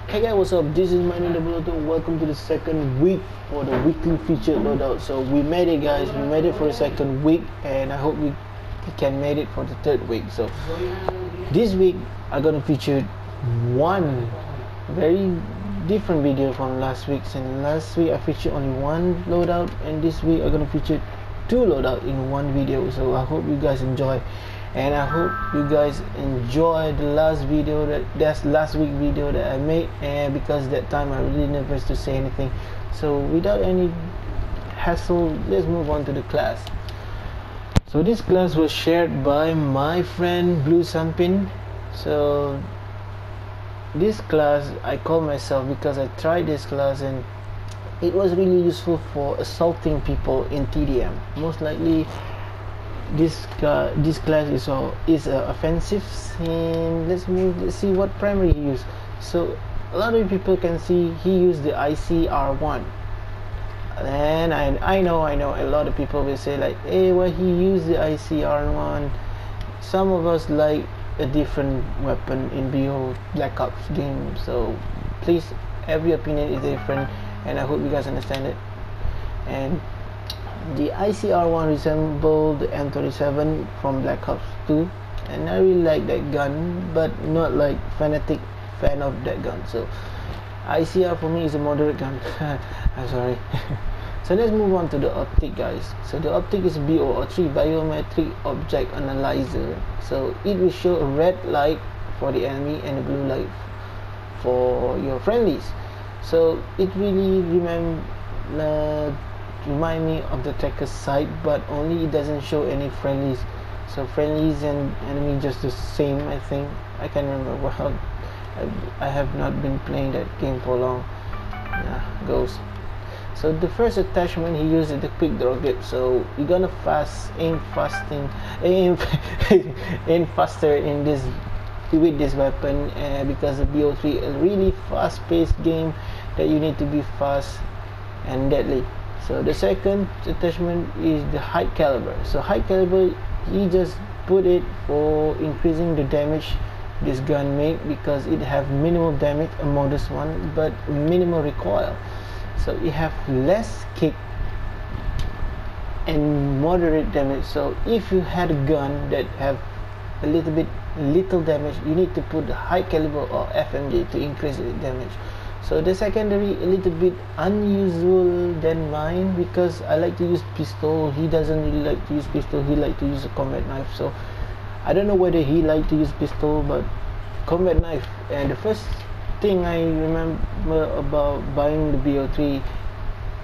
Hey guys, what's up? This is my name BO3. Welcome to the second week for the weekly featured loadout. So we made it, guys. We made it for the second week, and I hope we can make it for the third week. So this week I'm gonna feature one very different video from last week's. And last week I featured only one loadout, and this week I'm gonna feature two loadout in one video. So I hope you guys enjoy. And I hope you guys enjoy the last week video that I made, and because that time I really nervous to say anything. So without any hassle, let's move on to the class. So this class was shared by my friend Blue Sunpin. So this class I call myself because I tried this class and it was really useful for assaulting people in TDM. Most likely this class is offensive, and let's see what primary he used. So a lot of people can see he used the ICR1, and I know a lot of people will say like, hey, why he used the ICR1? Some of us like a different weapon in BO Black Ops game, so please, every opinion is different, and I hope you guys understand it. And the ICR1 resembled the M27 from Black Ops 2, and I really like that gun, but not like fanatic fan of that gun. So ICR for me is a moderate gun. I'm sorry. So let's move on to the optic, guys. So the optic is BO3 biometric object analyzer. So it will show a red light for the enemy and a blue light for your friendlies. So it really remind me of the tracker's sight, but only it doesn't show any friendlies. So friendlies and enemy just the same, I think. I can't remember how. I have not been playing that game for long. Yeah, goes. So the first attachment he used is the quick draw grip. So you're gonna aim faster in this with this weapon, because the BO3 a really fast-paced game that you need to be fast and deadly. So the second attachment is the height caliber. So height caliber, he just put it for increasing the damage this gun make, because it have minimal damage, a modest one, but minimal recoil. So it have less kick and moderate damage. So if you had a gun that have a little damage, you need to put the high caliber or FMJ to increase the damage. So the secondary a little bit unusual than mine, because I like to use pistol. He doesn't really like to use pistol. He like to use a combat knife. So I don't know whether he like to use pistol, but combat knife. And the first thing I remember about buying the BO3,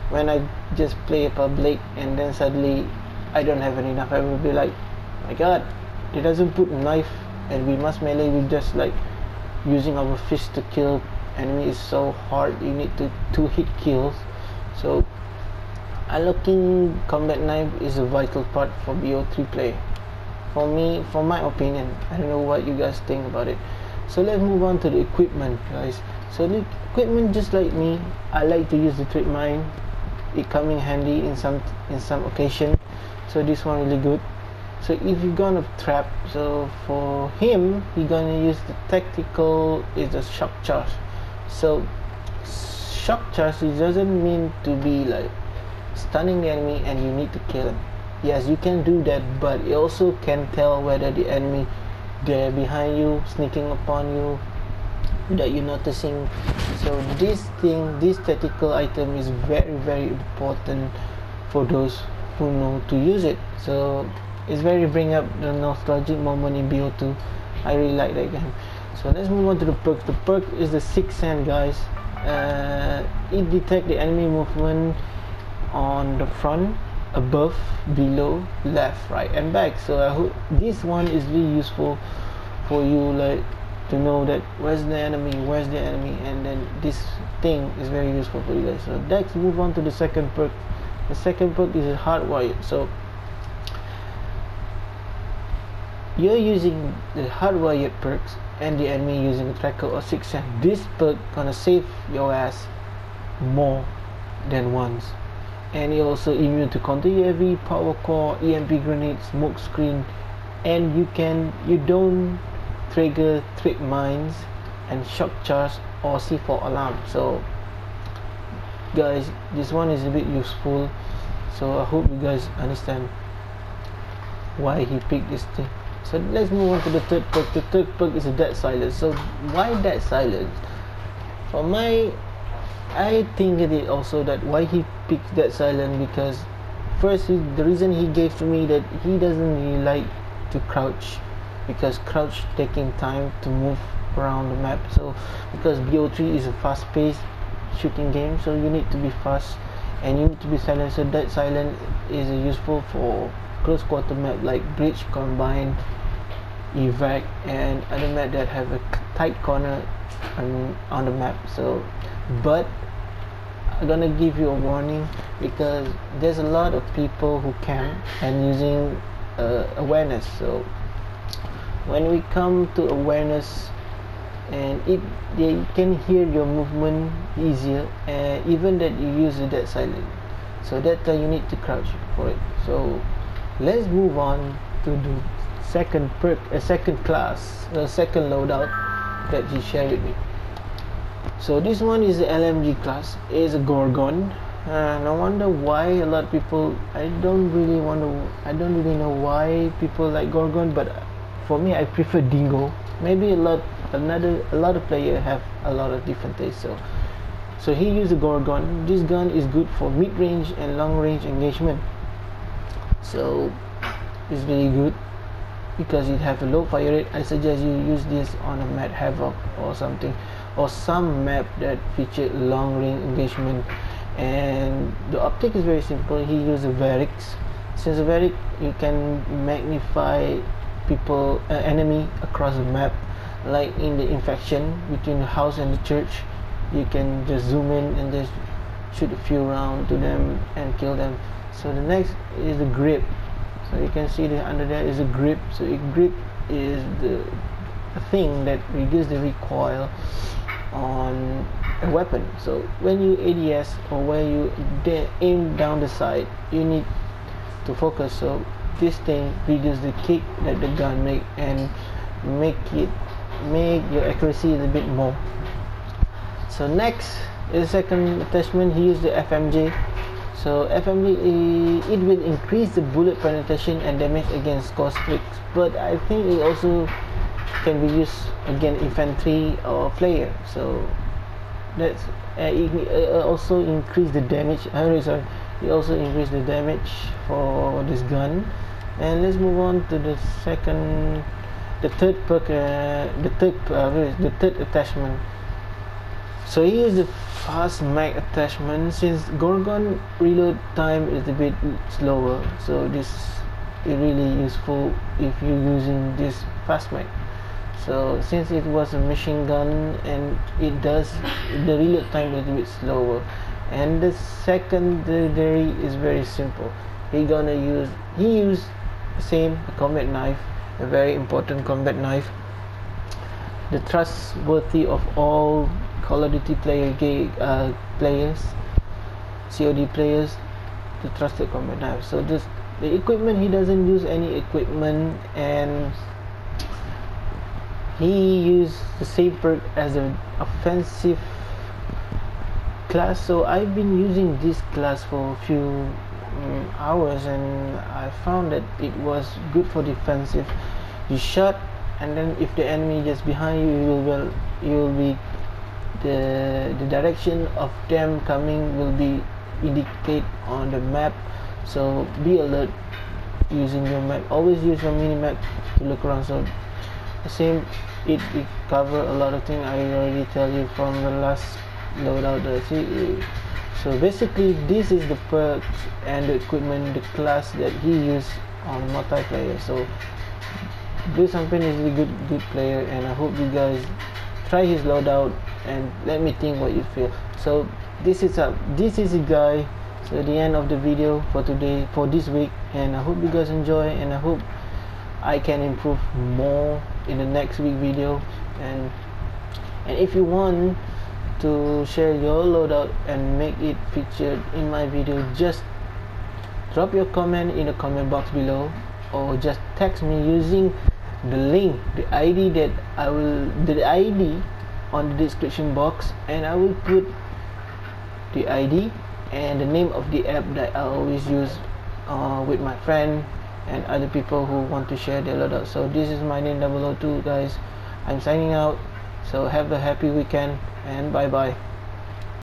when I just play a public and then suddenly I don't have any knife, I will be like, my god, it doesn't put knife and we must melee. We just like using our fist to kill enemy is so hard. You need to hit kills. So unlocking combat knife is a vital part for BO3 play. For me, for my opinion, I don't know what you guys think about it. So let's move on to the equipment, guys. So the equipment, just like me, I like to use the trip mine. It come in handy in some occasion. So this one really good. So if you're gonna trap, so for him, he gonna use the tactical is the shock charge. So shock charge, it doesn't mean to be like stunning the enemy and you need to kill him. Yes, you can do that, but it also can tell whether the enemy they're behind you, sneaking upon you without you noticing. So this tactical item is very important for those who know to use it. So it's very bring up the nostalgic moment in BO2. I really like that game. So let's move on to the perk. The perk is the sixth sense, guys. It detects the enemy movement on the front, above, below, left, right, and back. So I hope this one is really useful for you, like to know that where's the enemy, and then this thing is very useful for you guys. So let's move on to the second perk. The second perk is hardwired. So you're using the hardwired perks and the enemy using a tracker or sixth sense. This perk gonna save your ass more than once, and you're also immune to counter UAV, power core, EMP grenade, smoke screen, and you don't trigger trip mines and shock charge or C4 alarm. So guys, this one is a bit useful, so I hope you guys understand why he picked this thing. So let's move on to the third perk. The third perk is a dead silence. So why dead silence? For my, I think it also that why he picked dead silence, because first the reason he gave to me that he doesn't really like to crouch, because crouch taking time to move around the map. So because BO3 is a fast-paced shooting game, so you need to be fast and you need to be silent. So dead silent is useful for close quarter map like bridge, combine, evac, and other map that have a tight corner on the map. So but I'm gonna give you a warning, because there's a lot of people who camp and using awareness. So when we come to awareness, and they can hear your movement easier, and even that you use the dead silent, so that time you need to crouch for it. So let's move on to the second perk, a second class, the second loadout that he shared with me. So this one is the LMG class. It is a Gorgon, and I wonder why a lot of people, I don't really know why people like Gorgon, but for me I prefer Dingo. Maybe a lot of players have a lot of different tastes. So he used a Gorgon. This gun is good for mid-range and long-range engagement. So it's really good because it have a low fire rate. I suggest you use this on a map Havoc or something, or some map that feature long-range engagement. And the optic is very simple. He used a Varix. Since a Varix, you can magnify enemy across the map, like in the infection between the house and the church. You can just zoom in and just shoot a few rounds to them and kill them. So the next is the grip. So you can see that under there is a grip. So a grip is the thing that reduces the recoil on a weapon. So when you ADS or when you aim down the sight, you need to focus. So this thing reduces the kick that the gun make and make your accuracy a little bit more. So next is the second attachment. He used the FMJ. So FMJ, it will increase the bullet penetration and damage against score streaks, but I think it also can be used against infantry or player. So that's also increase the damage. It also increase the damage for this gun. And let's move on to the third perk, the third attachment. So here is the fast mag attachment. Since Gorgon reload time is a bit slower, so this is really useful if you're using this fast mag. So since it was a machine gun and it does, the reload time is a bit slower. And the secondary is very simple. He used same combat knife, a very important combat knife, the trustworthy of all Call of Duty players, COD players, the trusted combat knife. So the equipment, he doesn't use any equipment, and he used the same perk as an offensive class. So I've been using this class for a few hours, and I found that it was good for defensive. You shot, and then if the enemy just behind you, you will be the direction of them coming will be indicate on the map. So be alert using your map. Always use your mini map to look around. So the same, it cover a lot of things. I already tell you from the last loadout. So basically this is the perks and the equipment, the class that he used on multiplayer. So Blue Sampan is a good player, and I hope you guys try his loadout and let me think what you feel. So this is a guy. So the end of the video for today, for this week, and I hope you guys enjoy, and I hope I can improve more in the next week video. And if you want to share your loadout and make it featured in my video, just drop your comment in the comment box below, or just text me using the link, the ID on the description box, and I will put the ID and the name of the app that I always use with my friend and other people who want to share their loadout. So this is my name 002, guys. I'm signing out. So have a happy weekend and bye bye.